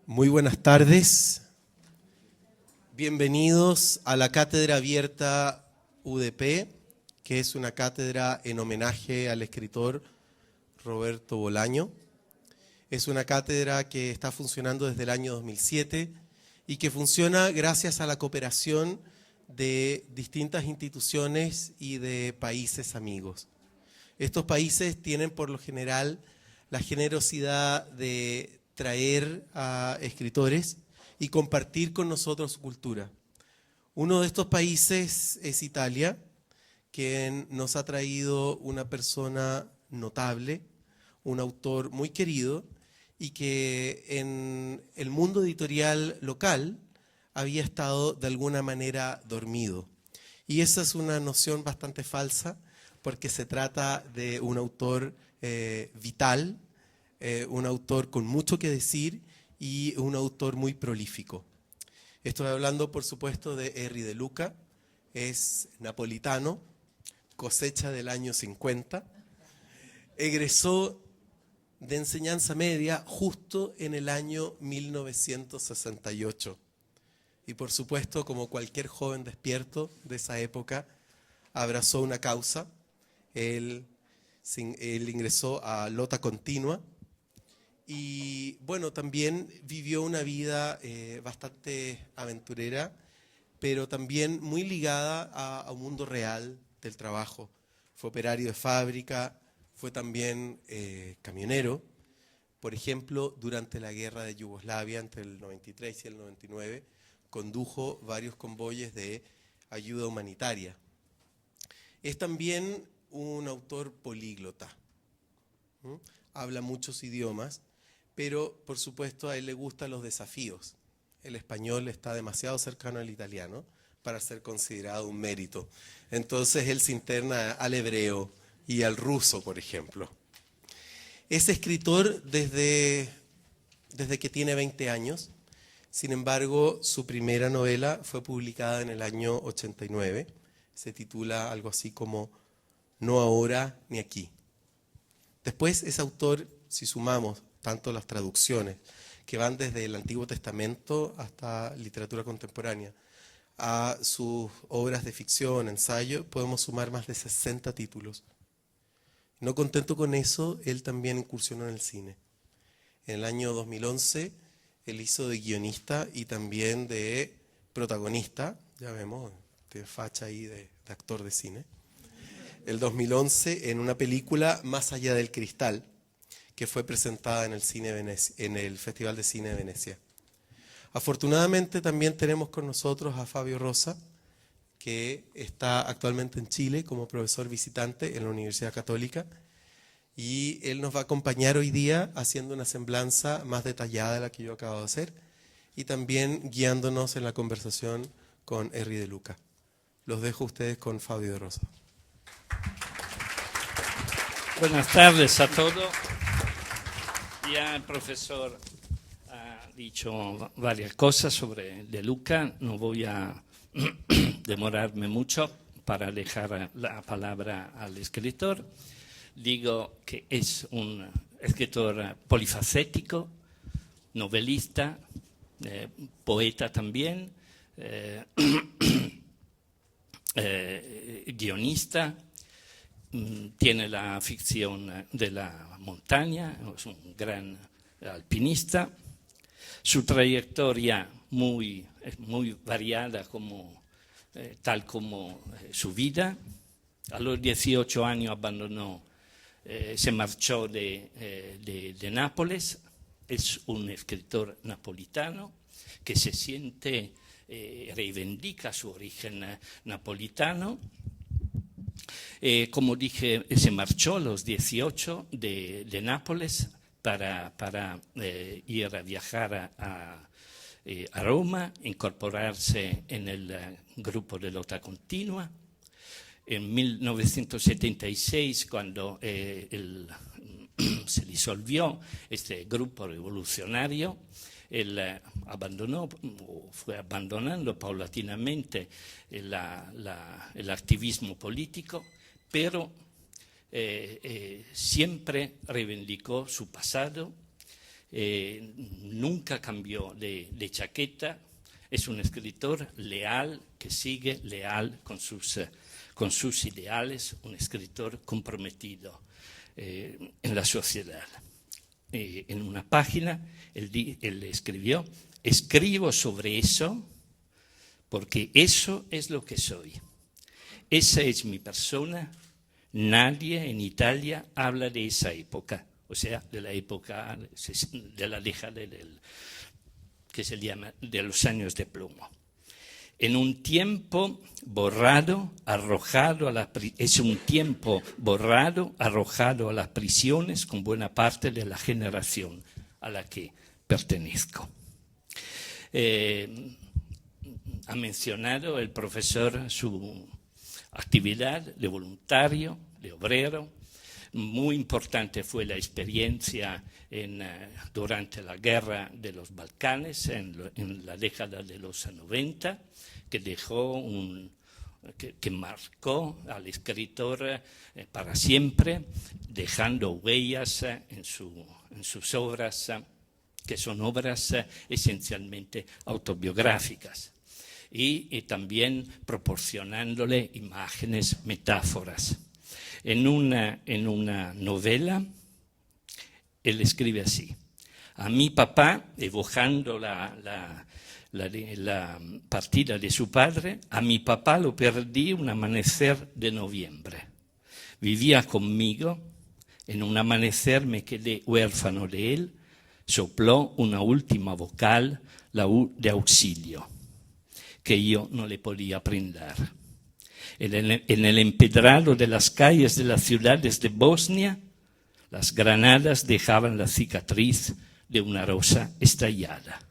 Muy buenas tardes. Bienvenidos a la Cátedra Abierta UDP, que es una cátedra en homenaje al escritor Roberto Bolaño. Es una cátedra que está funcionando desde el año 2007 y que funciona gracias a la cooperación de distintas instituciones y de países amigos. Estos países tienen por lo general la generosidad de traer a escritores y compartir con nosotros su cultura. Uno de estos países es Italia, quien nos ha traído una persona notable, un autor muy querido y que en el mundo editorial local había estado de alguna manera dormido. Y esa es una noción bastante falsa porque se trata de un autor vital, un autor con mucho que decir y un autor muy prolífico. Estoy hablando, por supuesto, de Erri De Luca. Es napolitano, cosecha del año 50. Egresó de enseñanza media justo en el año 1968. Y por supuesto, como cualquier joven despierto de esa época, abrazó una causa. Él ingresó a Lota Continua y bueno, también vivió una vida bastante aventurera, pero también muy ligada a un mundo real del trabajo. Fue operario de fábrica, fue también camionero. Por ejemplo, durante la guerra de Yugoslavia, entre el 93 y el 99, condujo varios convoyes de ayuda humanitaria. Es también un autor políglota. Habla muchos idiomas, pero por supuesto a él le gustan los desafíos. El español está demasiado cercano al italiano para ser considerado un mérito. Entonces él se interna al hebreo y al ruso, por ejemplo. Es escritor desde que tiene 20 años. Sin embargo, su primera novela fue publicada en el año 89. Se titula algo así como No ahora ni aquí. Después es autor, si sumamos tanto las traducciones, que van desde el Antiguo Testamento hasta literatura contemporánea, a sus obras de ficción, ensayo, podemos sumar más de 60 títulos. No contento con eso, él también incursionó en el cine. En el año 2011, él hizo de guionista y también de protagonista, ya vemos, tiene facha ahí de actor de cine. El 2011 en una película Más allá del cristal, que fue presentada en el Festival de Cine de Venecia. Afortunadamente también tenemos con nosotros a Fabio Rosa, que está actualmente en Chile como profesor visitante en la Universidad Católica, y él nos va a acompañar hoy día haciendo una semblanza más detallada de la que yo acabo de hacer, y también guiándonos en la conversación con Erri De Luca. Los dejo a ustedes con Fabio Rosa. Buenas tardes a todos. Ya el profesor ha dicho varias cosas sobre De Luca. No voy a demorarme mucho para dejar la palabra al escritor. Digo que es un escritor polifacético, novelista, poeta también, guionista. Tiene la ficción de la montaña, es un gran alpinista. Su trayectoria es muy variada, tal como su vida. A los 18 años abandonó, se marchó de Nápoles. Es un escritor napolitano que se siente, reivindica su origen napolitano. Como dije, se marchó a los 18 de Nápoles para ir a viajar a Roma, incorporarse en el grupo de Lota Continua. En 1976, cuando se disolvió este grupo revolucionario, él fue abandonando paulatinamente el activismo político, pero siempre reivindicó su pasado, nunca cambió de chaqueta. Es un escritor leal, que sigue leal con sus ideales, un escritor comprometido en la sociedad. En una página él escribió: escribo sobre eso porque eso es lo que soy. Esa es mi persona. Nadie en Italia habla de esa época, o sea, de la época de la década que se llama de los años de plomo. En un tiempo borrado, arrojado es un tiempo borrado, arrojado a las prisiones con buena parte de la generación a la que pertenezco. Ha mencionado el profesor su actividad de voluntario, de obrero. Muy importante fue la experiencia durante la guerra de los Balcanes, en la década de los 90, que marcó al escritor para siempre, dejando huellas en sus obras, que son obras esencialmente autobiográficas, y también proporcionándole imágenes, metáforas. En una novela, él escribe así: a mi papá, evocando la partida de su padre, a mi papá lo perdí un amanecer de noviembre. Vivía conmigo, en un amanecer me quedé huérfano de él, sopló una última vocal, la U de auxilio, que yo no le podía brindar. En el empedrado de las calles de las ciudades de Bosnia, las granadas dejaban la cicatriz de una rosa estallada.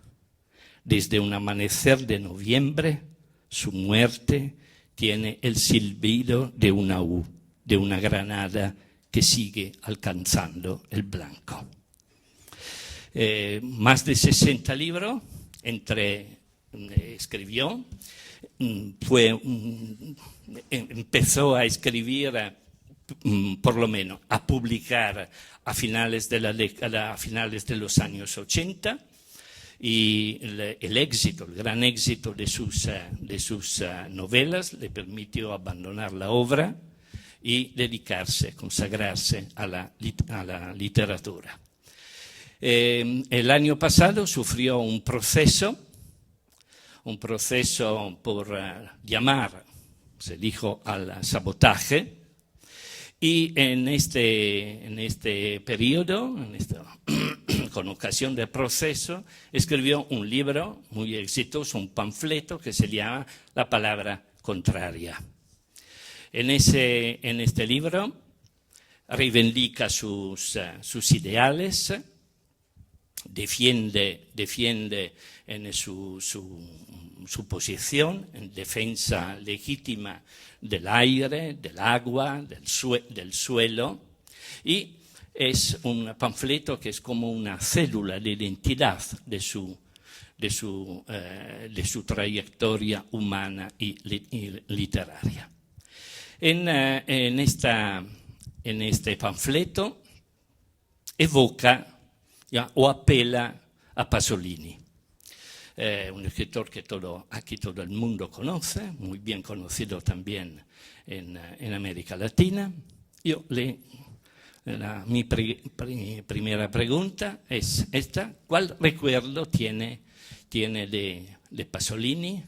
Desde un amanecer de noviembre, su muerte tiene el silbido de una U, de una granada que sigue alcanzando el blanco. Más de 60 libros escribió. Empezó a escribir, por lo menos a publicar a finales de la década, a finales de los años 80, y el gran éxito de sus novelas le permitió abandonar la obra y consagrarse a la literatura. El año pasado sufrió un proceso por llamar, se dijo, al sabotaje, y en este periodo, con ocasión del proceso, escribió un libro muy exitoso, un panfleto que se llama La palabra contraria. En este libro reivindica sus ideales, defiende en su posición en defensa legítima del aire, del agua, del suelo, y es un panfleto que es como una célula de identidad de su trayectoria humana y literaria. En este panfleto evoca o apela a Pasolini, un escritor que aquí todo el mundo conoce, muy bien conocido también en América Latina. Mi primera pregunta es esta: ¿cuál recuerdo tiene de Pasolini?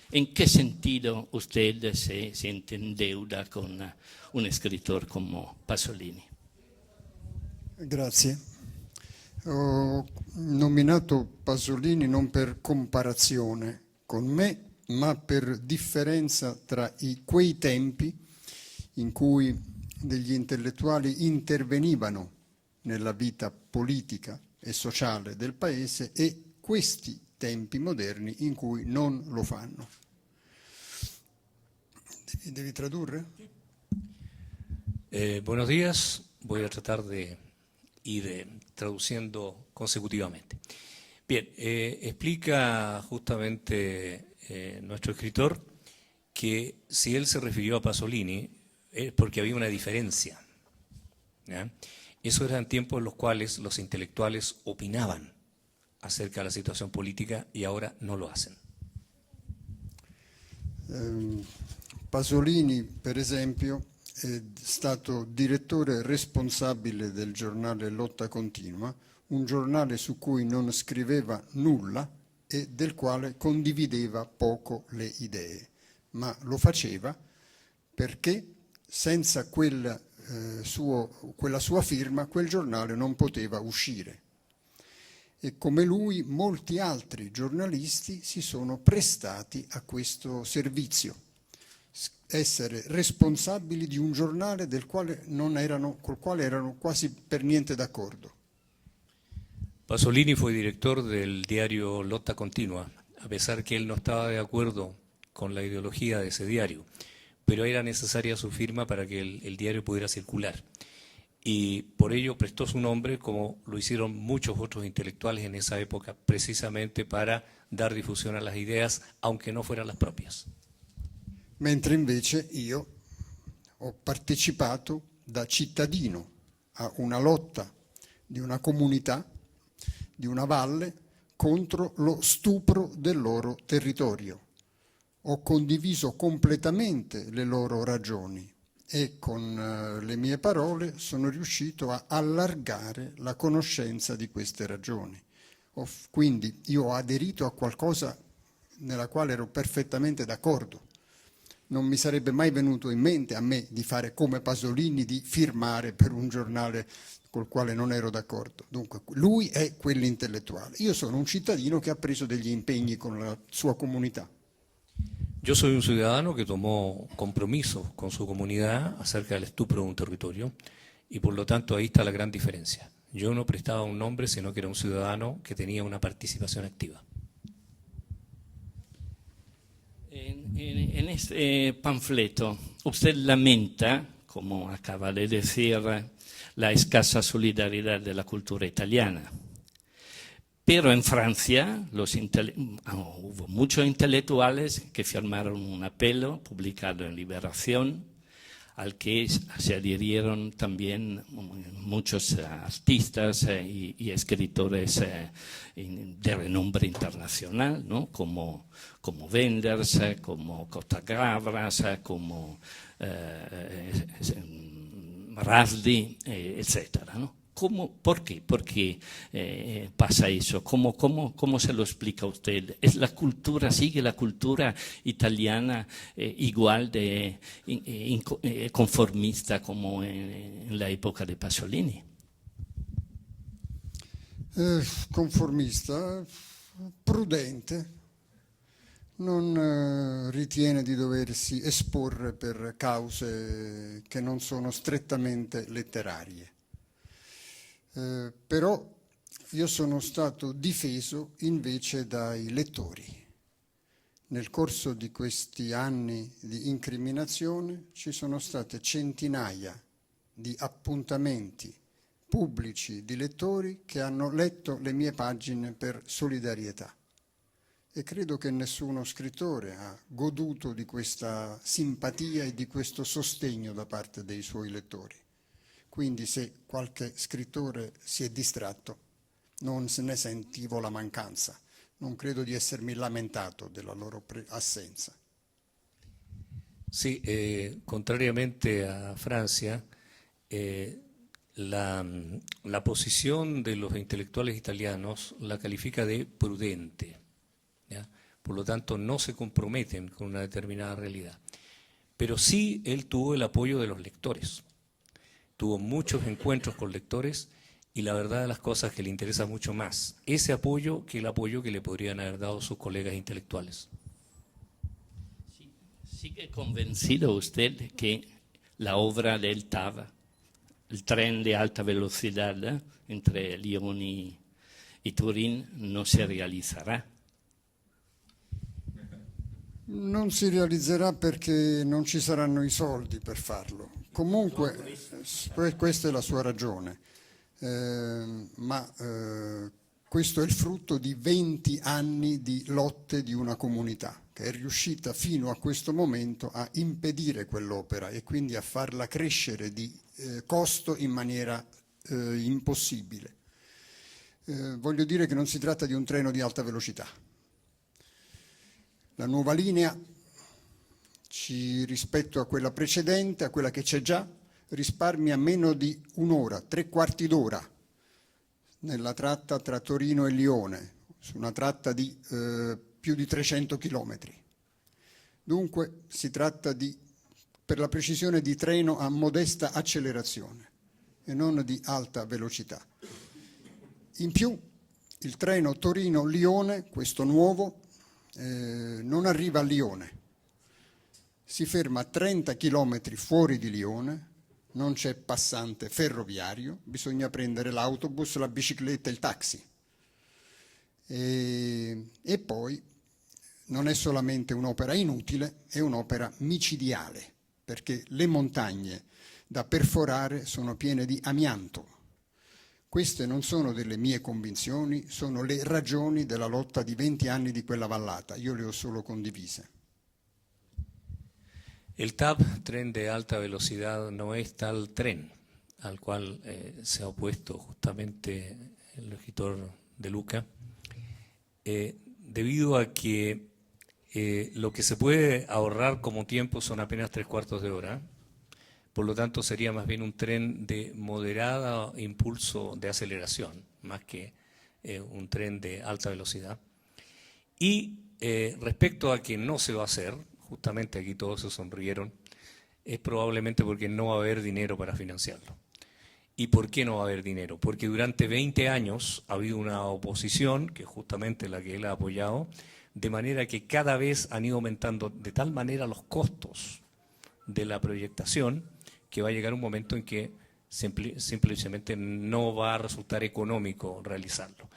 ¿En qué sentido usted se siente en deuda con un escritor como Pasolini? Grazie. Ho nominato Pasolini non per comparazione con me, ma per differenza tra quei tempi in cui degli intellettuali intervenivano nella vita politica e sociale del paese e questi tempi moderni in cui non lo fanno. ¿Devi tradurre? Buenos días, voy a tratar de ir traduciendo consecutivamente. Bien, explica justamente nuestro escritor que si él se refirió a Pasolini es porque había una diferencia, ¿ya? Eso eran tiempos en los cuales los intelectuales opinaban acerca de la situación política y ahora no lo hacen. Pasolini, per esempio, è stato direttore responsabile del giornale Lotta Continua, un giornale su cui non scriveva nulla e del quale condivideva poco le idee, ma lo faceva perché senza quella sua firma quel giornale non poteva uscire. E come lui molti altri giornalisti si sono prestati a questo servizio, essere responsabili di un giornale col quale erano quasi per niente d'accordo. Pasolini fue director del diario Lotta Continua, a pesar que él no estaba de acuerdo con la ideología de ese diario, pero era necesaria su firma para que el diario pudiera circular. Y por ello prestó su nombre, como lo hicieron muchos otros intelectuales en esa época, precisamente para dar difusión a las ideas, aunque no fueran las propias. Mentre invece io ho partecipato da cittadino a una lotta di una comunità, di una valle, contro lo stupro del loro territorio. Ho condiviso completamente le loro ragioni e con le mie parole sono riuscito a allargare la conoscenza di queste ragioni. Quindi io ho aderito a qualcosa nella quale ero perfettamente d'accordo. Non mi sarebbe mai venuto in mente a me di fare come Pasolini, di firmare per un giornale col quale non ero d'accordo. Dunque lui è quell'intellettuale. Io sono un cittadino che ha preso degli impegni con la sua comunità. Yo soy un ciudadano que tomó compromisos con su comunidad acerca del estupro de un territorio y por lo tanto ahí está la gran diferencia. Yo no prestaba un nombre, sino que era un ciudadano que tenía una participación activa. En este panfleto usted lamenta, como acaba de decir, la escasa solidaridad de la cultura italiana. Pero en Francia hubo muchos intelectuales que firmaron un apelo publicado en Liberación, al que se adhirieron también muchos artistas y escritores de renombre internacional, ¿no? como Wenders, como Costa Gavras, como Rasdi, etcétera, ¿no? ¿Por qué? ¿Por qué pasa eso? ¿Cómo se lo explica usted? ¿Es la cultura, sigue la cultura italiana igual de conformista como en la época de Pasolini? Conformista, prudente, non ritiene di doversi esporre per cause che non sono strettamente letterarie. Però io sono stato difeso invece dai lettori. Nel corso di questi anni di incriminazione ci sono state centinaia di appuntamenti pubblici di lettori che hanno letto le mie pagine per solidarietà. E credo che nessuno scrittore ha goduto di questa simpatia e di questo sostegno da parte dei suoi lettori. Quindi se qualche scrittore si è distratto, non se ne sentivo la mancanza. Non credo di essermi lamentato della loro assenza. Sí, contrariamente a Francia, la posición de los intelectuales italianos la califica de prudente, ¿ya? Por lo tanto no se comprometen con una determinada realidad. Pero sí él tuvo el apoyo de los lectores. Tuvo muchos encuentros con lectores y la verdad de las cosas que le interesa mucho más ese apoyo que el apoyo que le podrían haber dado sus colegas intelectuales. ¿Sigue convencido usted que la obra del TAV, el tren de alta velocidad entre Lyon y Turín, no se realizzerà? Non si realizzerà perché non ci saranno i soldi per farlo. Comunque, questa è la sua ragione, ma questo è il frutto di 20 anni di lotte di una comunità che è riuscita fino a questo momento a impedire quell'opera e quindi a farla crescere di costo in maniera impossibile. voglio dire che non si tratta di un treno di alta velocità. La nuova linea, rispetto a quella precedente, a quella che c'è già, risparmia meno di un'ora, 3/4 d'ora nella tratta tra Torino e Lione, su una tratta di più di 300 chilometri. Dunque si tratta per la precisione, di treno a modesta accelerazione e non di alta velocità. In più, il treno Torino-Lione, questo nuovo, non arriva a Lione, si ferma a 30 chilometri fuori di Lione, non c'è passante ferroviario, bisogna prendere l'autobus, la bicicletta, il taxi. E poi non è solamente un'opera inutile, è un'opera micidiale, perché le montagne da perforare sono piene di amianto. Queste non sono delle mie convinzioni, sono le ragioni della lotta di 20 anni di quella vallata, io le ho solo condivise. El TAV, tren de alta velocidad, no es tal tren al cual se ha opuesto justamente el escritor De Luca, debido a que lo que se puede ahorrar como tiempo son apenas 3/4 de hora. Por lo tanto, sería más bien un tren de moderado impulso de aceleración, más que un tren de alta velocidad. Y respecto a que no se va a hacer, justamente aquí todos se sonrieron, es probablemente porque no va a haber dinero para financiarlo. ¿Y por qué no va a haber dinero? Porque durante 20 años ha habido una oposición, que es justamente la que él ha apoyado, de manera que cada vez han ido aumentando de tal manera los costos de la proyectación, que va a llegar un momento en que simplemente no va a resultar económico realizarlo.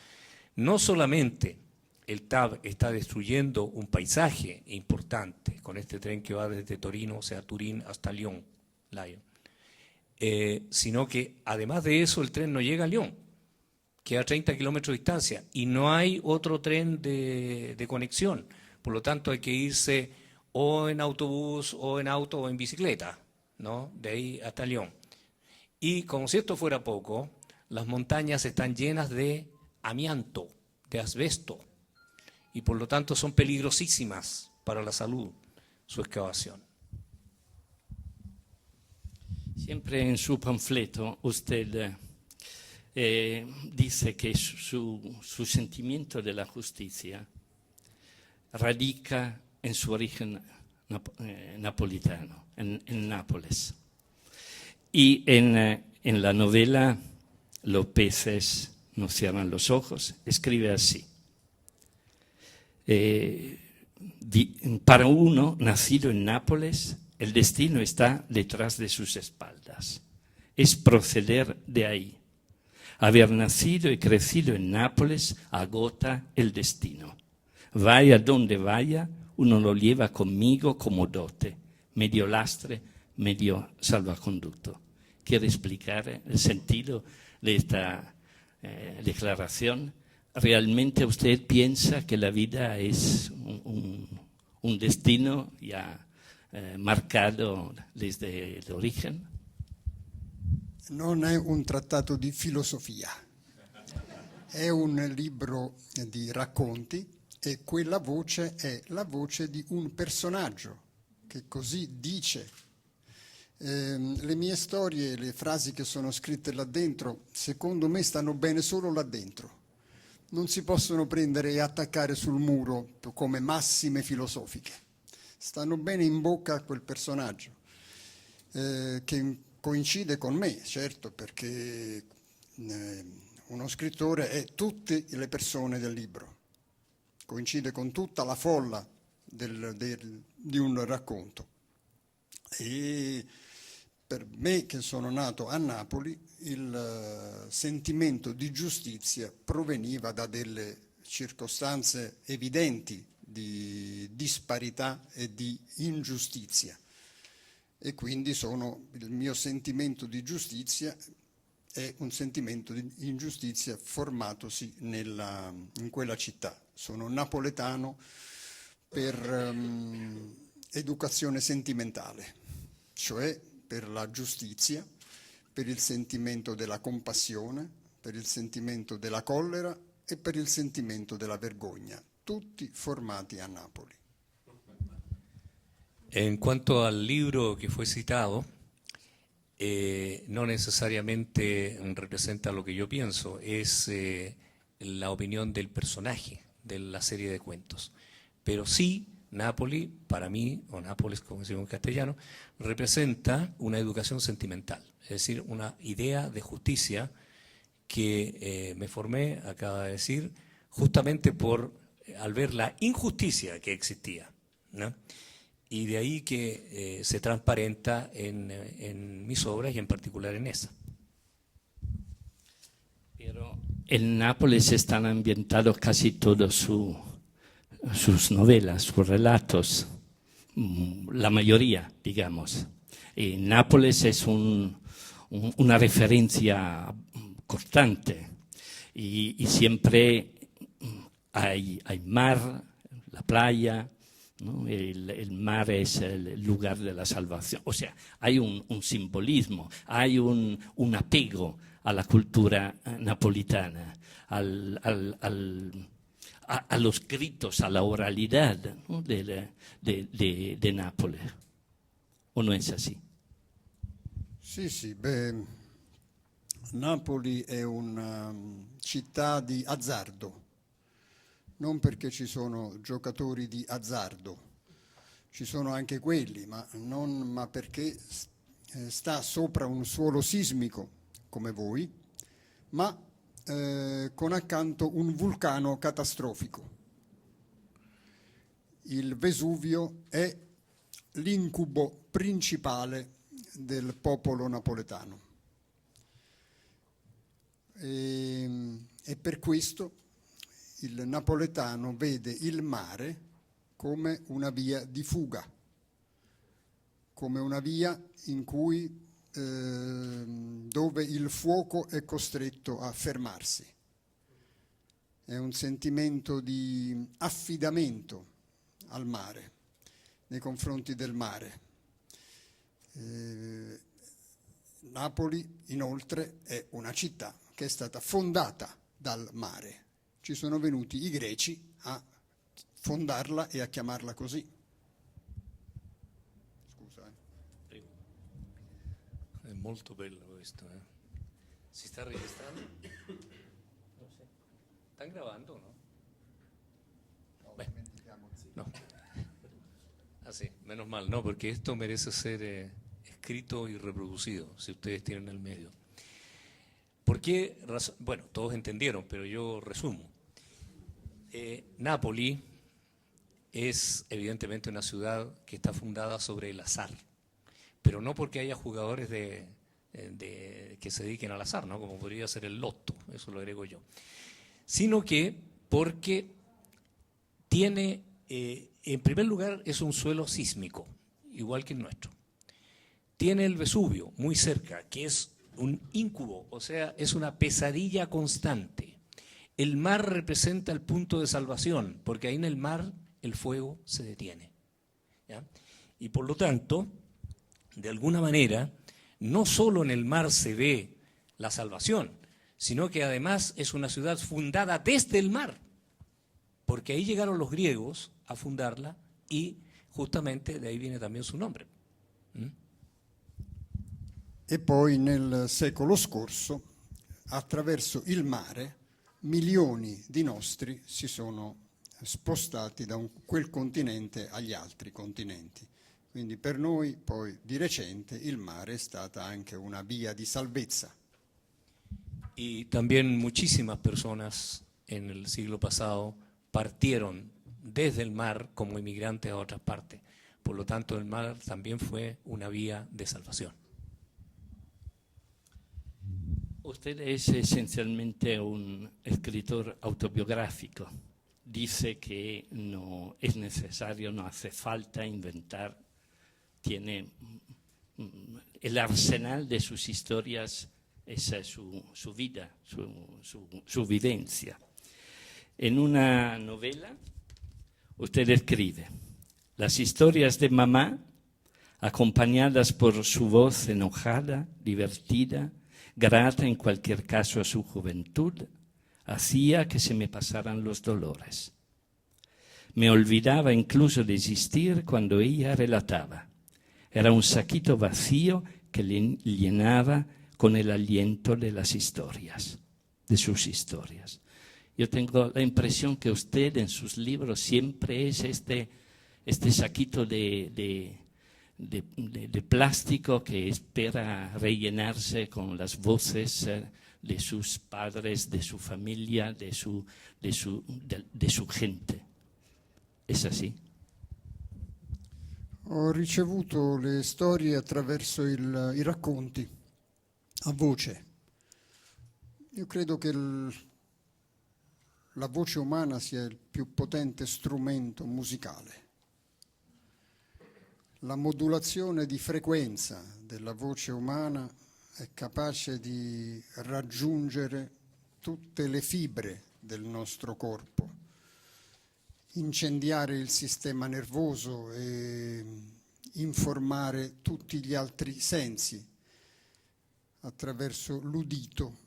No solamente el TAV está destruyendo un paisaje importante con este tren que va desde Torino, o sea, Turín hasta Lyon, sino que además de eso el tren no llega a Lyon, queda a 30 kilómetros de distancia y no hay otro tren de conexión. Por lo tanto, hay que irse o en autobús, o en auto, o en bicicleta, ¿no? De ahí hasta Lyon. Y como si esto fuera poco, las montañas están llenas de amianto, de asbesto, y por lo tanto son peligrosísimas para la salud su excavación. Siempre en su panfleto usted dice que su sentimiento de la justicia radica en su origen napolitano, en Nápoles. Y en la novela Los peces no cierran los ojos, escribe así. Para uno nacido en Nápoles, el destino está detrás de sus espaldas. Es proceder de ahí. Haber nacido y crecido en Nápoles agota el destino. Vaya donde vaya, uno lo lleva conmigo como dote, medio lastre, medio salvaconducto. ¿Quiere explicar el sentido de esta declaración? ¿Realmente usted piensa que la vida es un destino ya marcado desde el origen? Non è un trattato di filosofia, è un libro di racconti e quella voce è la voce di un personaggio che così dice. Le mie storie, le frasi che sono scritte là dentro, secondo me stanno bene solo là dentro. Non si possono prendere e attaccare sul muro come massime filosofiche. Stanno bene in bocca a quel personaggio, che coincide con me, certo, perché uno scrittore è tutte le persone del libro, coincide con tutta la folla di un racconto. E per me, che sono nato a Napoli, il sentimento di giustizia proveniva da delle circostanze evidenti di disparità e di ingiustizia. E quindi il mio sentimento di giustizia è un sentimento di ingiustizia formatosi in quella città. Sono napoletano per educazione sentimentale, cioè per la giustizia, per il sentimento della compassione, per il sentimento della collera e per il sentimento della vergogna, tutti formati a Napoli. En cuanto al libro que fue citado, no necesariamente representa lo que yo pienso, es la opinión del personaje de la serie de cuentos. Pero sí, Nápoli, para mí, o Nápoles como decimos en castellano, representa una educación sentimental, es decir, una idea de justicia que me formé, acaba de decir, justamente al ver la injusticia que existía, ¿no? Y de ahí que se transparenta en mis obras y en particular en esa. Pero en Nápoles están ambientados casi todos sus novelas, sus relatos, la mayoría, digamos. Y Nápoles es una referencia constante y siempre hay mar, la playa, ¿no? El mar es el lugar de la salvación. O sea, hay un simbolismo, hay un apego a la cultura napolitana, a los gritos, a la oralidad, ¿no? de Nápoles. ¿O no es así? Sì, Napoli è una città di azzardo, non perché ci sono giocatori di azzardo, ci sono anche quelli, ma perché sta sopra un suolo sismico come voi, ma con accanto un vulcano catastrofico. Il Vesuvio è l'incubo principale del popolo napoletano e per questo il napoletano vede il mare come una via di fuga, come una via in cui dove il fuoco è costretto a fermarsi. È un sentimento di affidamento al mare, nei confronti del mare. Napoli, inoltre, è una città che è stata fondata dal mare. Ci sono venuti i greci a fondarla e a chiamarla così. Scusa. È molto bello questo. Si sta registrando? No sé. ¿Están grabando o no? No. Ah, sí, menos mal, no, porque esto merece ser escrito y reproducido, si ustedes tienen el medio. ¿Por qué razón? Bueno, todos entendieron, pero yo resumo. Nápoli es evidentemente una ciudad que está fundada sobre el azar, pero no porque haya jugadores que se dediquen al azar, ¿no? Como podría ser el loto, eso lo agrego yo, sino que porque tiene, en primer lugar, es un suelo sísmico, igual que el nuestro. Tiene el Vesubio muy cerca, que es un íncubo, o sea, es una pesadilla constante. El mar representa el punto de salvación, porque ahí en el mar el fuego se detiene, ¿ya? Y por lo tanto, de alguna manera, no solo en el mar se ve la salvación, sino que además es una ciudad fundada desde el mar, porque ahí llegaron los griegos a fundarla y justamente de ahí viene también su nombre. E poi nel secolo scorso, attraverso il mare, milioni di nostri si sono spostati da quel continente agli altri continenti. Quindi per noi poi di recente il mare è stata anche una via di salvezza. Y también muchísimas personas en el siglo pasado partieron desde el mar como inmigrantes a otras partes. Por lo tanto, el mar también fue una vía de salvación. Usted es esencialmente un escritor autobiográfico. Dice que no es necesario, no hace falta inventar. Tiene el arsenal de sus historias, esa es su vida, su vivencia. En una novela, usted escribe: las historias de mamá, acompañadas por su voz enojada, divertida, grata en cualquier caso a su juventud, hacía que se me pasaran los dolores. Me olvidaba incluso de existir cuando ella relataba. Era un saquito vacío que le llenaba con el aliento de las historias, de sus historias. Yo tengo la impresión que usted en sus libros siempre es este saquito de plástico que espera rellenarse con las voces de sus padres, de su familia, de su gente. ¿Es así? Ho ricevuto le storie attraverso i racconti, a voce. Io credo che la voce umana sia il più potente strumento musicale. La modulazione di frequenza della voce umana è capace di raggiungere tutte le fibre del nostro corpo, incendiare il sistema nervoso e informare tutti gli altri sensi. Attraverso l'udito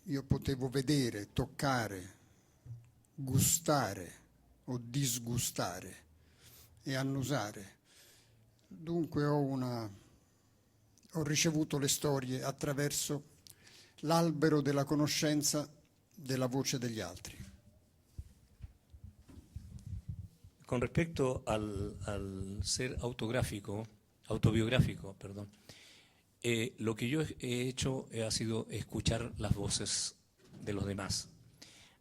io potevo vedere, toccare, gustare o disgustare e annusare. Dunque ho ricevuto le storie attraverso l'albero della conoscenza della voce degli altri. Con respecto al ser autobiográfico, lo que yo he hecho ha sido escuchar las voces de los demás.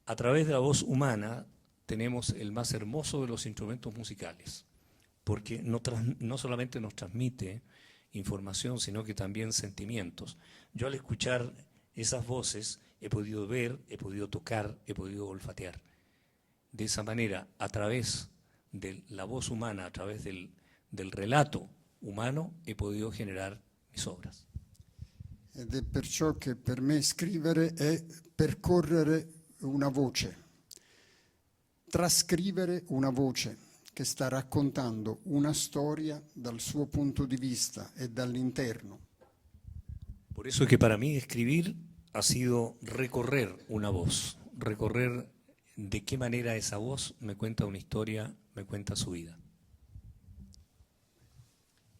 A través de la voz humana tenemos el más hermoso de los instrumentos musicales, porque no solamente nos transmite información, sino que también sentimientos. Yo al escuchar esas voces he podido ver, he podido tocar, he podido olfatear. De esa manera, a través de la voz umana, a través del relato umano, he podido generar mis obras. Ed è perciò che per me scrivere è percorrere una voce, trascrivere una voce che sta raccontando una storia dal suo punto di vista e dall'interno. Por eso es que para mí escribir ha sido recorrer una voz, recorrer de qué manera esa voz me cuenta una historia, me cuenta su vida.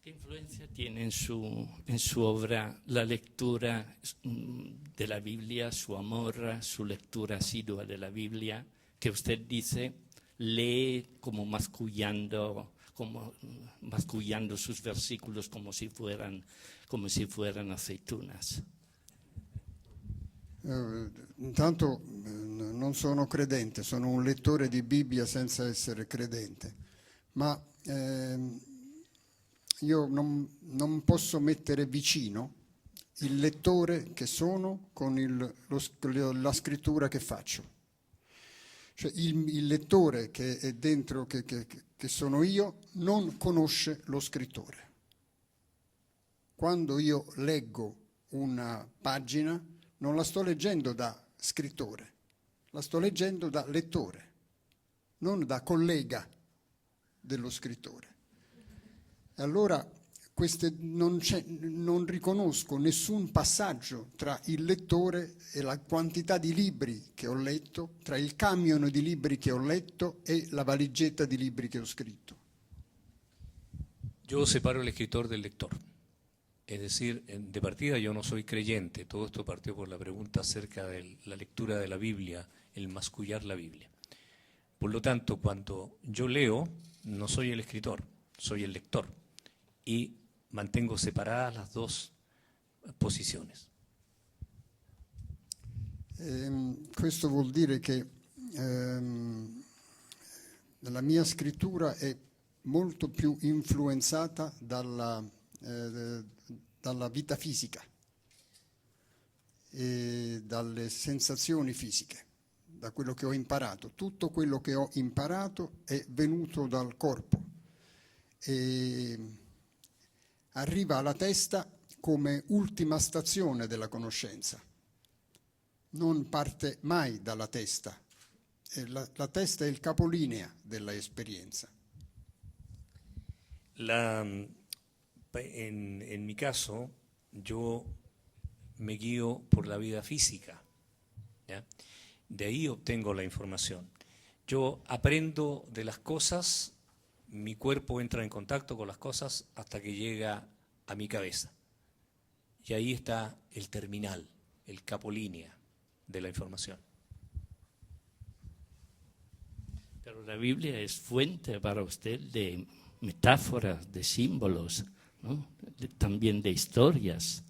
¿Qué influencia tiene en su obra la lectura de la Biblia, su amor, su lectura asidua de la Biblia, que usted dice lee como mascullando sus versículos como si fueran aceitunas? Intanto non sono credente, sono un lettore di Bibbia senza essere credente, ma io non posso mettere vicino il lettore che sono con la scrittura che faccio. Cioè il lettore che è dentro, che sono io, non conosce lo scrittore. Quando io leggo una pagina non la sto leggendo da scrittore, la sto leggendo da lettore, non da collega dello scrittore. E allora non riconosco nessun passaggio tra il lettore e la quantità di libri che ho letto, tra il camion di libri che ho letto e la valigetta di libri che ho scritto. Yo separo el escritor del lector. Es decir, de partida yo no soy creyente. Todo esto partió por la pregunta acerca de la lectura de la Biblia, el mascullar la Biblia. Por lo tanto, cuando yo leo, no soy el escritor, soy el lector. Y mantengo separadas las dos posiciones. Questo vuol dire che la mia scrittura è molto più influenzata dalla vita fisica e dalle sensazioni fisiche, da quello che ho imparato. Tutto quello che ho imparato è venuto dal corpo e arriva alla testa come ultima stazione della conoscenza. Non parte mai dalla testa. La testa è il capolinea della esperienza. En mi caso, yo me guío por la vida física, ¿ya? De ahí obtengo la información. Yo aprendo de las cosas, mi cuerpo entra en contacto con las cosas hasta que llega a mi cabeza. Y ahí está el terminal, el capolínea de la información. Pero la Biblia es fuente para usted de metáforas, de símbolos, ¿no? También de historias.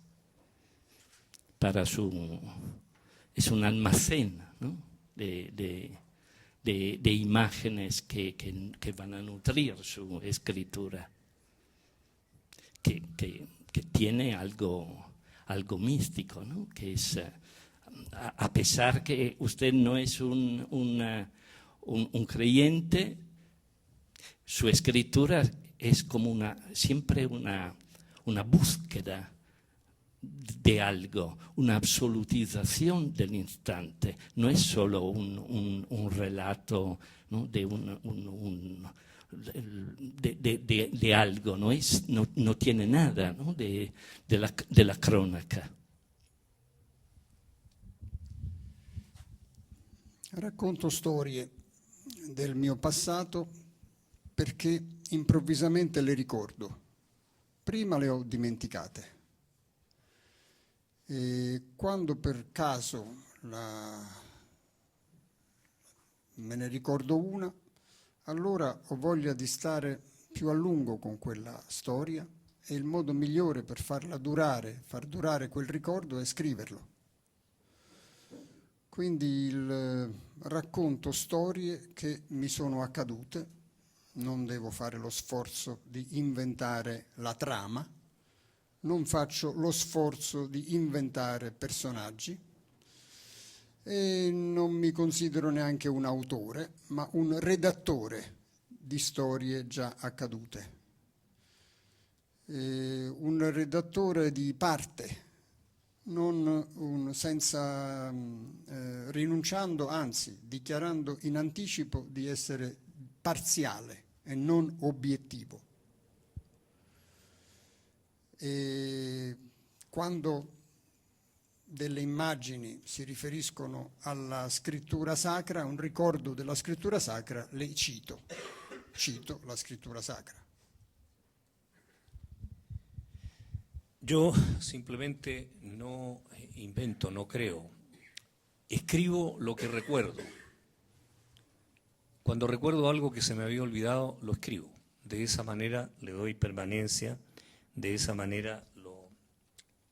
Es un almacén, ¿no? de imágenes que van a nutrir su escritura, que tiene algo místico, ¿no? Que es, a pesar que usted no es un creyente, su escritura es como siempre una búsqueda de algo, una absolutización del instante. No es solo un relato, ¿no? de algo, no tiene nada, ¿no? de la cronaca. Racconto storie del mio passato perché improvvisamente le ricordo. Prima le ho dimenticate. E quando per caso me ne ricordo una, allora ho voglia di stare più a lungo con quella storia e il modo migliore per far durare quel ricordo è scriverlo. Quindi racconto storie che mi sono accadute, non devo fare lo sforzo di inventare la trama, non faccio lo sforzo di inventare personaggi e non mi considero neanche un autore, ma un redattore di storie già accadute. Un redattore di parte, rinunciando, anzi dichiarando in anticipo di essere parziale e non obiettivo. E quando delle immagini si riferiscono alla scrittura sacra, un ricordo della scrittura sacra, le cito la scrittura sacra. Yo simplemente no invento, no creo, escribo lo que recuerdo. Cuando recuerdo algo que se me había olvidado, lo escribo. De esa manera le doy permanencia, de esa manera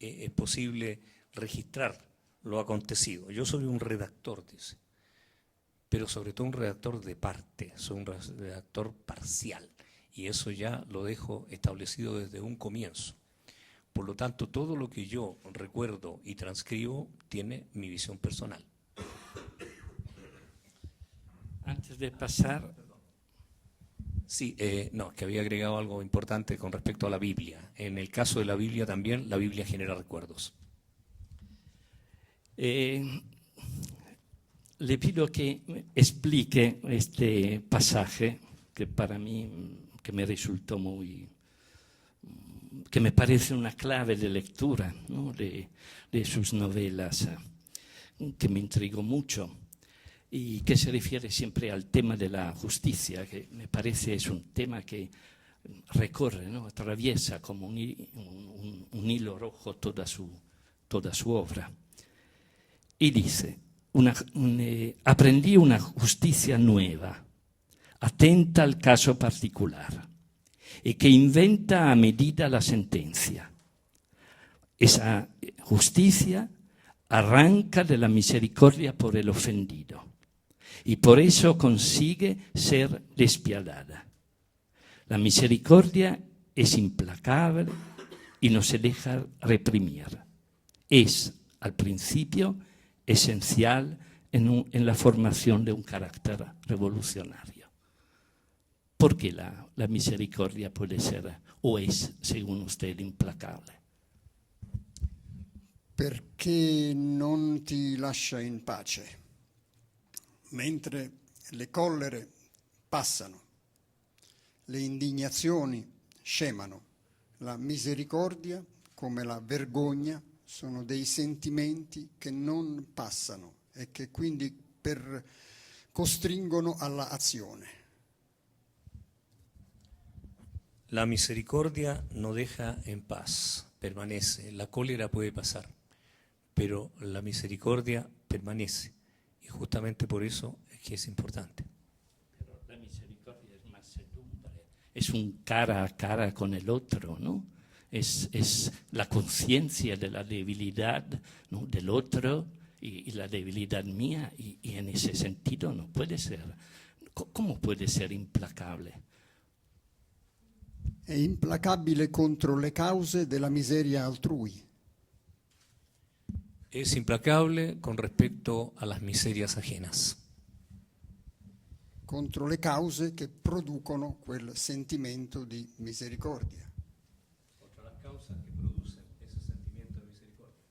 es posible registrar lo acontecido. Yo soy un redactor, dice, pero sobre todo un redactor de parte, soy un redactor parcial, y eso ya lo dejo establecido desde un comienzo. Por lo tanto, todo lo que yo recuerdo y transcribo tiene mi visión personal. Antes de pasar... Sí, no, que había agregado algo importante con respecto a la Biblia. En el caso de la Biblia también, la Biblia genera recuerdos. Le pido que explique este pasaje que para mí, que me resultó que me parece una clave de lectura, ¿no? de sus novelas, que me intrigó mucho, y que se refiere siempre al tema de la justicia, que me parece es un tema que recorre, ¿no? Atraviesa como un hilo rojo toda su obra. Y dice, aprendí una justicia nueva, atenta al caso particular, y que inventa a medida la sentencia. Esa justicia arranca de la misericordia por el ofendido y por eso consigue ser despiadada. La misericordia es implacable y no se deja reprimir. Es, al principio, esencial en la formación de un carácter revolucionario. ¿Por qué la misericordia puede ser o es, según usted, implacable? Perché non ti lascia in pace. Mentre le collere passano, le indignazioni scemano, la misericordia, come la vergogna, sono dei sentimenti che non passano e che quindi costringono alla azione. La misericordia no deja en paz, permanece. La cólera puede pasar, pero la misericordia permanece. Y justamente por eso es que es importante. Pero la misericordia es mansedumbre, es un cara a cara con el otro, ¿no? Es la conciencia de la debilidad, ¿no?, del otro y la debilidad mía, y en ese sentido no puede ser. ¿Cómo puede ser implacable? È implacabile contro le cause della miseria altrui. Es implacable con respecto a las miserias ajenas, Contro le cause che producono quel sentimento di misericordia. contra las causas que producen ese sentimiento de misericordia.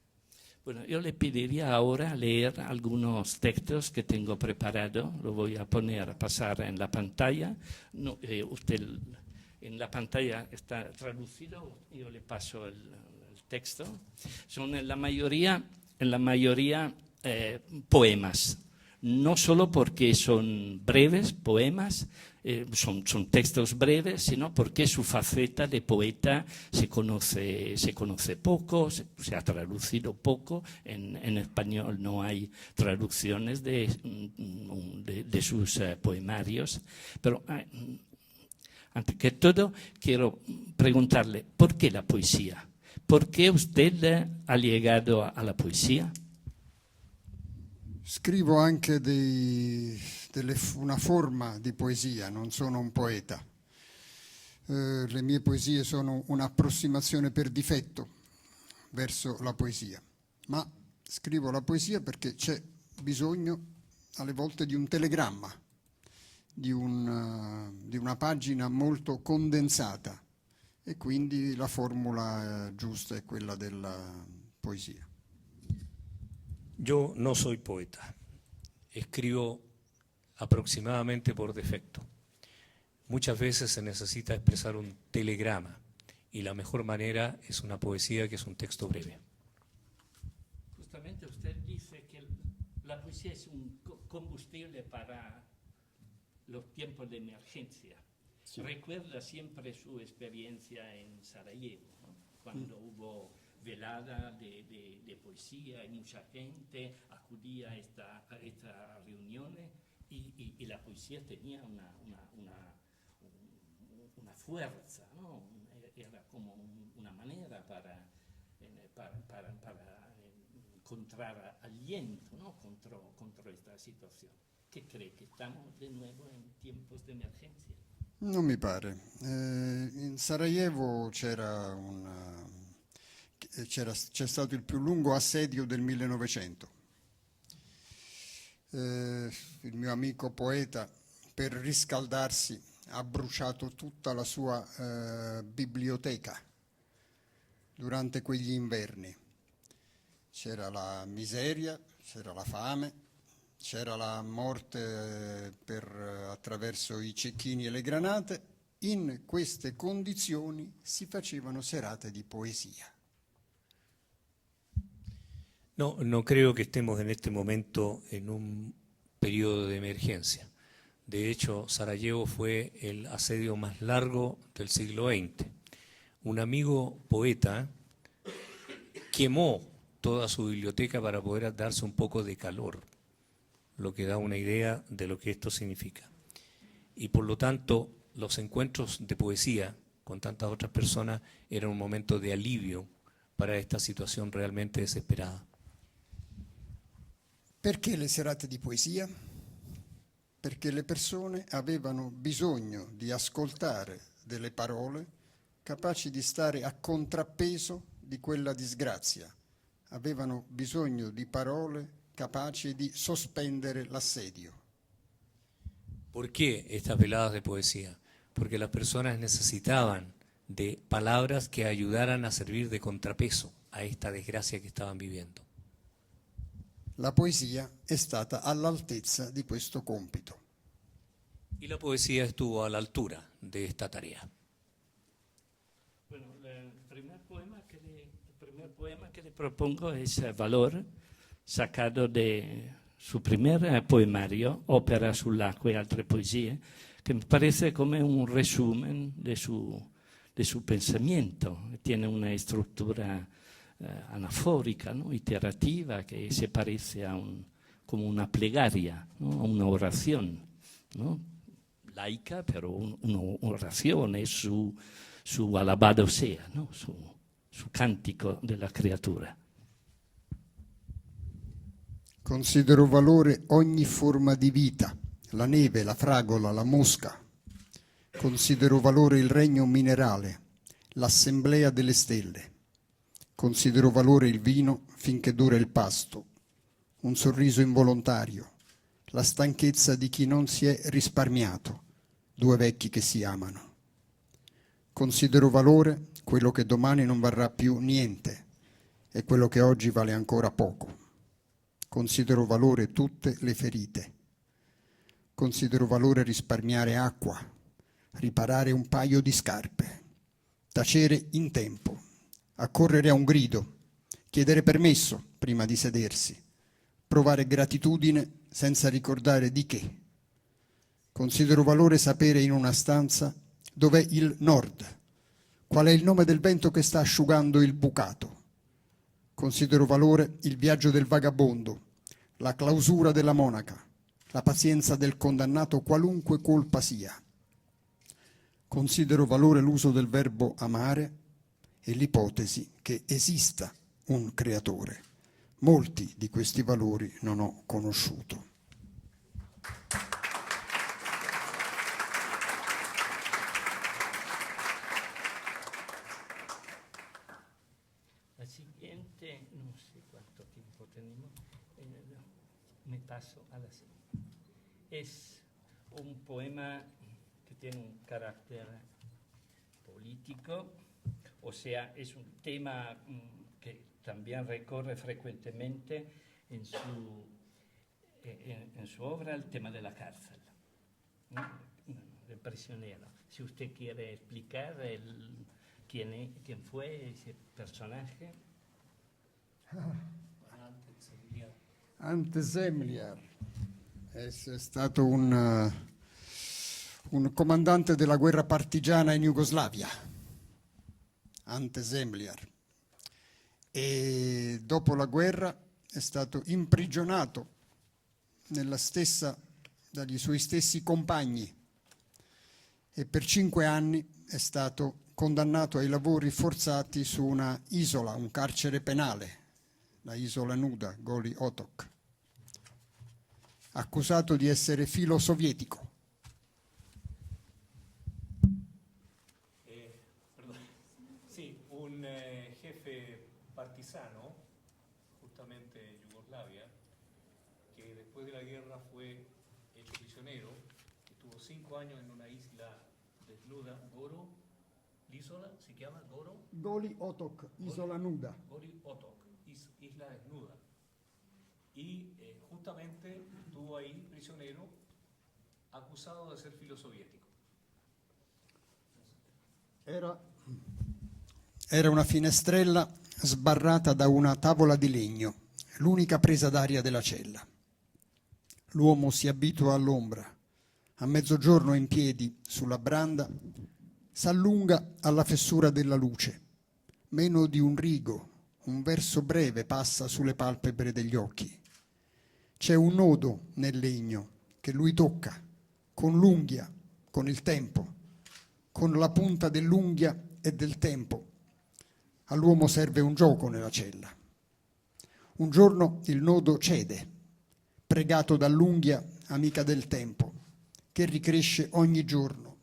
Bueno, yo le pediría ahora leer algunos textos que tengo preparado. Lo voy a pasar en la pantalla. No, usted en la pantalla está traducido. Yo le paso el texto. Son en la mayoría poemas. No solo porque son breves poemas, son textos breves, sino porque su faceta de poeta se conoce poco, se ha traducido poco. En español no hay traducciones de sus poemarios. Pero antes que todo, quiero preguntarle, ¿por qué la poesía? ¿Por qué usted ha llegado a la poesía? Scrivo anche una forma di poesia, non sono un poeta. Le mie poesie sono un'approssimazione per difetto verso la poesia, ma scrivo la poesia perché c'è bisogno alle volte di un telegramma, di una pagina molto condensata, e quindi la formula giusta è quella della poesia. Yo no soy poeta, escribo aproximadamente por defecto. Muchas veces se necesita expresar un telegrama y la mejor manera es una poesía que es un texto breve. Justamente usted dice que la poesía es un combustible para los tiempos de emergencia. Sí. Recuerda siempre su experiencia en Sarajevo, ¿no?, cuando hubo velada de poesía y mucha gente acudía a estas reuniones y la poesía tenía una fuerza, ¿no? Era como una manera para encontrar aliento, ¿no?, contra esta situación. ¿Qué cree? ¿Que estamos de nuevo en tiempos de emergencia? Non mi pare. In Sarajevo c'è stato il più lungo assedio del 1900. Il mio amico poeta, per riscaldarsi, ha bruciato tutta la sua biblioteca durante quegli inverni. C'era la miseria, c'era la fame, c'era la morte attraverso i cecchini e le granate. In queste condizioni si facevano serate di poesia. No creo que estemos en este momento en un periodo de emergencia. De hecho, Sarajevo fue el asedio más largo del siglo XX. Un amigo poeta quemó toda su biblioteca para poder darse un poco de calor, lo que da una idea de lo que esto significa. Y por lo tanto, los encuentros de poesía con tantas otras personas eran un momento de alivio para esta situación realmente desesperada. Perché le serate di poesia? Perché le persone avevano bisogno di ascoltare delle parole capaci di stare a contrappeso di quella disgrazia. Avevano bisogno di parole capaci di sospendere l'assedio. ¿Por qué estas veladas de poesía? Porque las personas necesitaban de palabras que ayudaran a servir de contrapeso a esta desgracia que estaban viviendo. La poesia è stata all'altezza di questo compito. Y la poesía estuvo a la altura de esta tarea. Bueno, el primer El poema que le propongo es Valor, sacado de su primer poemario, Opera sull'acqua e altre poesie, que me parece como un resumen de su pensamiento. Tiene una estructura anafórica, ¿no? Iterativa, que se parece como una plegaria, ¿no? A una oración, ¿no? Laica, pero una oración, es su alabado sea, ¿no? Su cantico della creatura. Considero valore ogni forma di vita, la neve, la fragola, la mosca. Considero valore il regno minerale, l'assemblea delle stelle. Considero valore il vino finché dura il pasto, un sorriso involontario, la stanchezza di chi non si è risparmiato, due vecchi che si amano. Considero valore quello che domani non varrà più niente e quello che oggi vale ancora poco. Considero valore tutte le ferite. Considero valore risparmiare acqua, riparare un paio di scarpe, tacere in tempo, accorrere a un grido, chiedere permesso prima di sedersi, provare gratitudine senza ricordare di che. Considero valore sapere in una stanza dov'è il nord, qual è il nome del vento che sta asciugando il bucato. Considero valore il viaggio del vagabondo, la clausura della monaca, la pazienza del condannato qualunque colpa sia. Considero valore l'uso del verbo amare e l'ipotesi che esista un creatore. Molti di questi valori non ho conosciuto. La siguiente, no sé cuánto tiempo tenemos, me paso a la siguiente. Es un poema que tiene un carácter político, o sea, es un tema que también recorre frecuentemente en su obra el tema de la cárcel, ¿no? El prisionero. Si usted quiere explicar quién fue ese personaje. Ante Zemliar è stato un comandante della guerra partigiana in Jugoslavia, Ante Zemliar, e dopo la guerra è stato imprigionato dagli suoi stessi compagni e per 5 anni è stato condannato ai lavori forzati su una isola, un carcere penale, la isola nuda, Goli Otok, accusato di essere filo sovietico. Sí, un jefe partisano, justamente en Yugoslavia, que después de la guerra fue hecho prisionero, estuvo 5 años en una isla desnuda, Goro, l'isola si llama Goro. Goli Otok, isola nuda. Goli Otok, isla desnuda. Y justamente estuvo ahí prisionero, acusado de ser filo soviético. Era una finestrella sbarrata da una tavola di legno, l'unica presa d'aria della cella. L'uomo si abitua all'ombra. A mezzogiorno in piedi sulla branda s'allunga alla fessura della luce. Meno di un rigo, un verso breve passa sulle palpebre degli occhi. C'è un nodo nel legno che lui tocca con l'unghia, con il tempo, con la punta dell'unghia e del tempo. All'uomo serve un gioco nella cella. Un giorno il nodo cede, pregato dall'unghia amica del tempo, che ricresce ogni giorno.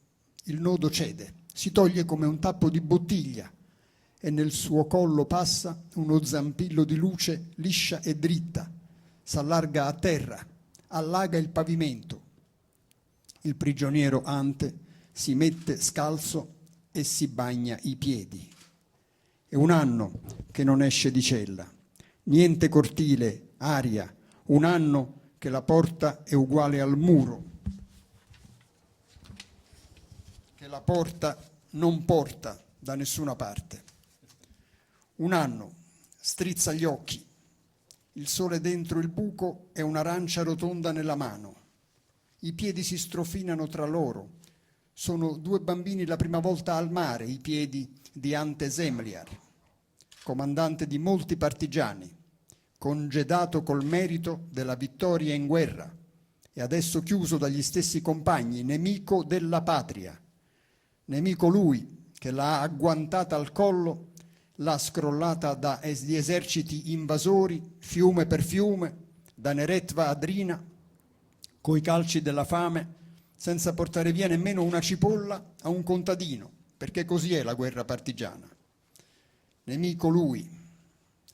Il nodo cede, si toglie come un tappo di bottiglia e nel suo collo passa uno zampillo di luce liscia e dritta, s'allarga a terra, allaga il pavimento. Il prigioniero Ante si mette scalzo e si bagna i piedi. È un anno che non esce di cella, niente cortile, aria, un anno che la porta è uguale al muro, che la porta non porta da nessuna parte. Un anno strizza gli occhi. Il sole dentro il buco è un'arancia rotonda nella mano. I piedi si strofinano tra loro. Sono 2 bambini la prima volta al mare, i piedi di Ante Semliar, comandante di molti partigiani, congedato col merito della vittoria in guerra e adesso chiuso dagli stessi compagni, nemico della patria. Nemico lui che l'ha agguantata al collo, l'ha scrollata dagli eserciti invasori, fiume per fiume, da Neretva a Drina, coi calci della fame, senza portare via nemmeno una cipolla a un contadino, perché così è la guerra partigiana. Nemico lui,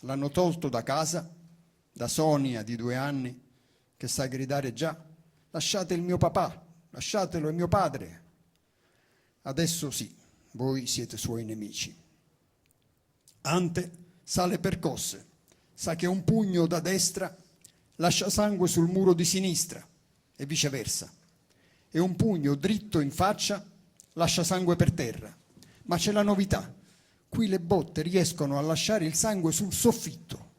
l'hanno tolto da casa, da Sonia di 2 anni, che sa gridare già, lasciate il mio papà, lasciatelo, è mio padre. Adesso sì, voi siete suoi nemici. Ante sale percosse, sa che un pugno da destra lascia sangue sul muro di sinistra e viceversa. E un pugno dritto in faccia lascia sangue per terra. Ma c'è la novità. Qui le botte riescono a lasciare il sangue sul soffitto.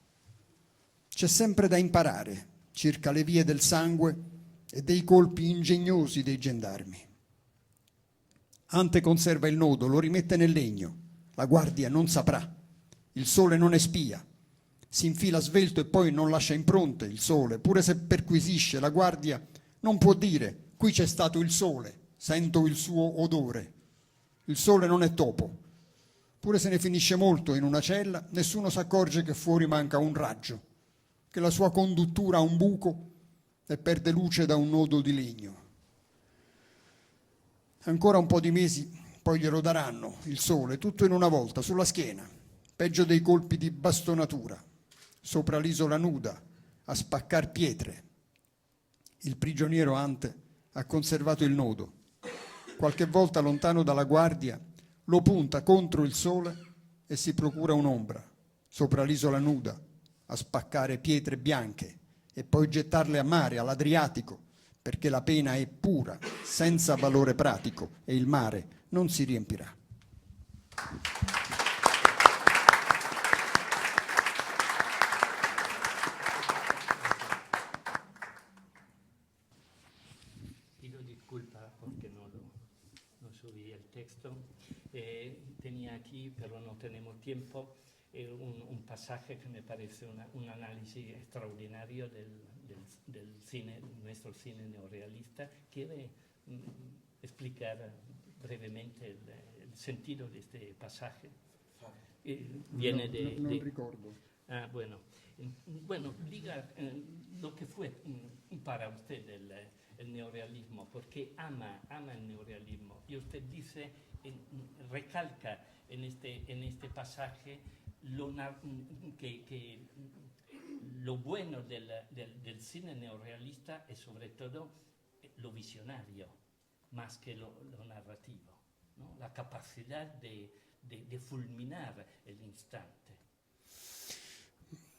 C'è sempre da imparare circa le vie del sangue e dei colpi ingegnosi dei gendarmi. Ante conserva il nodo, lo rimette nel legno. La guardia non saprà. Il sole non è spia. Si infila svelto e poi non lascia impronte il sole. Pure se perquisisce, la guardia non può dire qui c'è stato il sole, sento il suo odore. Il sole non è topo. Pure se ne finisce molto in una cella, nessuno si accorge che fuori manca un raggio, che la sua conduttura ha un buco e perde luce da un nodo di legno. Ancora un po' di mesi, poi glielo daranno, il sole, tutto in una volta, sulla schiena, peggio dei colpi di bastonatura, sopra l'isola nuda, a spaccar pietre. Il prigioniero Ante ha conservato il nodo. Qualche volta lontano dalla guardia lo punta contro il sole e si procura un'ombra sopra l'isola nuda a spaccare pietre bianche e poi gettarle a mare, all'Adriatico, perché la pena è pura, senza valore pratico e il mare non si riempirà. Tenía aquí, pero no tenemos tiempo, un pasaje que me parece un análisis extraordinario del cine, nuestro cine neorrealista. ¿Quiere explicar brevemente el sentido de este pasaje? Viene non ricordo. Ah, bueno. Bueno, diga lo que fue para usted el neorrealismo, porque ama el neorrealismo. Y usted dice, recalca en este pasaje que lo bueno del cine neorrealista es sobre todo lo visionario, más que lo narrativo, ¿no? La capacidad de fulminar el instante.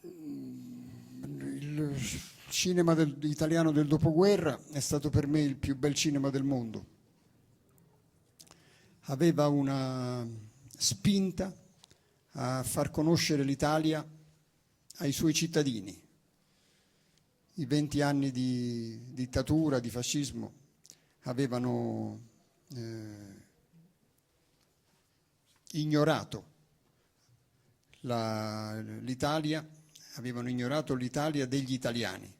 Il cinema italiano del dopoguerra è stato per me il più bel cinema del mondo. Aveva una spinta a far conoscere l'Italia ai suoi cittadini. I 20 anni di dittatura, di fascismo, avevano ignorato l'Italia, avevano ignorato l'Italia degli italiani,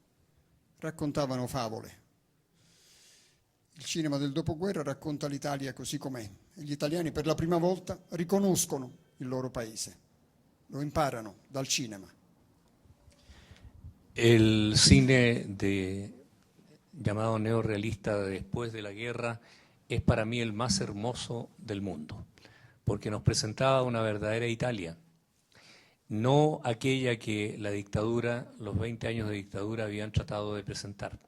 raccontavano favole. Il cinema del dopoguerra racconta l'Italia così com'è e gli italiani per la prima volta riconoscono il loro paese, lo imparano dal cinema. El cine llamado neorrealista después de la guerra es para mí el más hermoso del mundo, porque nos presentaba una verdadera Italia, no aquella que la dictadura, los 20 años de dictadura habían tratado de presentar.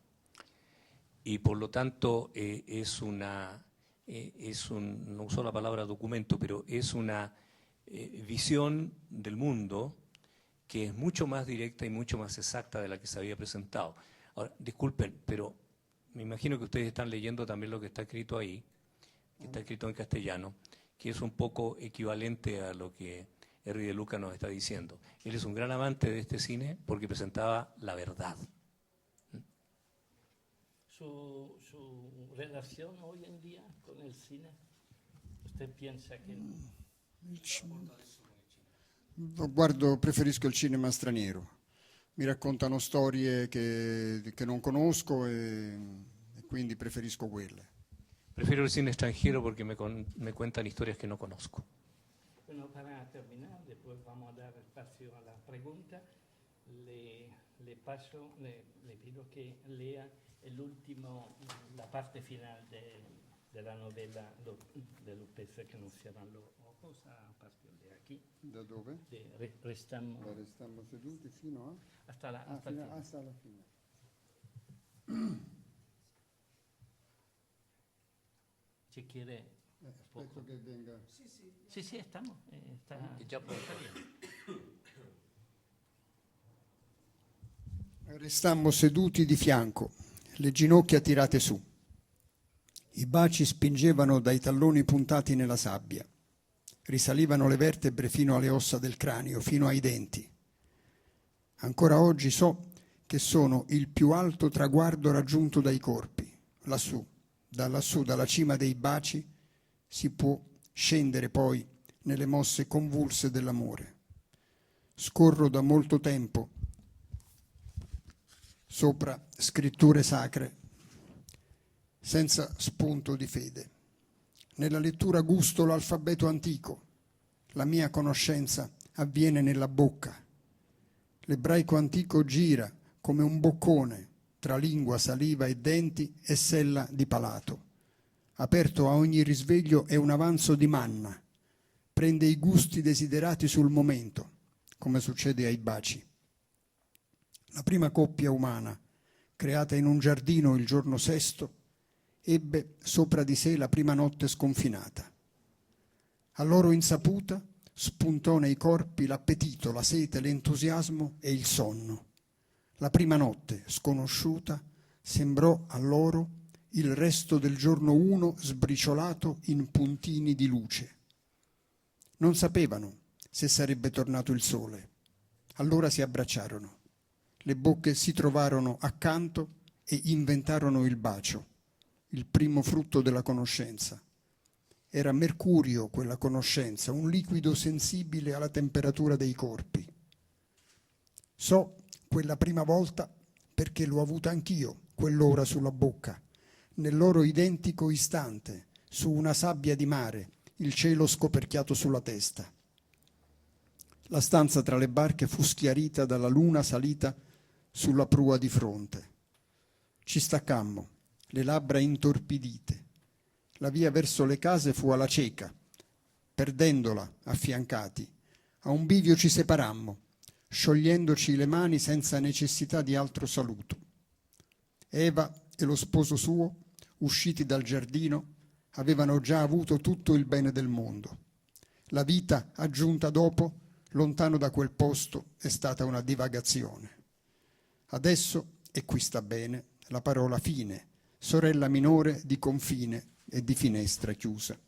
Y por lo tanto no uso la palabra documento, pero es una visión del mundo que es mucho más directa y mucho más exacta de la que se había presentado. Ahora, disculpen, pero me imagino que ustedes están leyendo también lo que está escrito ahí, que está escrito en castellano, que es un poco equivalente a lo que Henry De Luca nos está diciendo. Él es un gran amante de este cine porque presentaba la verdad. Su relación hoy en día con el cine, ¿usted piensa che... Preferisco il cinema straniero. Mi raccontano storie che non conosco e quindi preferisco quelle. Prefiero el cine extranjero porque me cuentan historias que no conozco. Bueno, para terminar, después vamos a dar espacio a la pregunta. Le pido que lea la parte final de la novela de López, que nos cierran los ojos a partir de aquí. Da dove? Restamos seduti fino a? hasta la Hasta la fine. Si quiere... Aspetto che venga. Sí, estamos. Está bien. Restammo seduti di fianco, le ginocchia tirate su. I baci spingevano dai talloni puntati nella sabbia. Risalivano le vertebre fino alle ossa del cranio, fino ai denti. Ancora oggi so che sono il più alto traguardo raggiunto dai corpi. Lassù, dalla cima dei baci, si può scendere poi nelle mosse convulse dell'amore. Scorro da molto tempo sopra scritture sacre, senza spunto di fede. Nella lettura gusto l'alfabeto antico, la mia conoscenza avviene nella bocca. L'ebraico antico gira come un boccone tra lingua, saliva e denti e sella di palato. Aperto a ogni risveglio è un avanzo di manna, prende i gusti desiderati sul momento, come succede ai baci. La prima coppia umana, creata in un giardino il giorno sesto, ebbe sopra di sé la prima notte sconfinata. A loro insaputa spuntò nei corpi l'appetito, la sete, l'entusiasmo e il sonno. La prima notte, sconosciuta, sembrò a loro il resto del giorno uno sbriciolato in puntini di luce. Non sapevano se sarebbe tornato il sole. Allora si abbracciarono. Le bocche si trovarono accanto e inventarono il bacio, il primo frutto della conoscenza. Era mercurio quella conoscenza, un liquido sensibile alla temperatura dei corpi. So quella prima volta perché l'ho avuta anch'io, quell'ora sulla bocca, nel loro identico istante, su una sabbia di mare, il cielo scoperchiato sulla testa. La stanza tra le barche fu schiarita dalla luna salita sulla prua di fronte. Ci staccammo, le labbra intorpidite. La via verso le case fu alla cieca, perdendola affiancati. A un bivio ci separammo, sciogliendoci le mani senza necessità di altro saluto. Eva e lo sposo suo, usciti dal giardino, avevano già avuto tutto il bene del mondo. La vita aggiunta dopo, lontano da quel posto, è stata una divagazione. Adesso, e qui sta bene, la parola fine, sorella minore di confine e di finestra chiusa.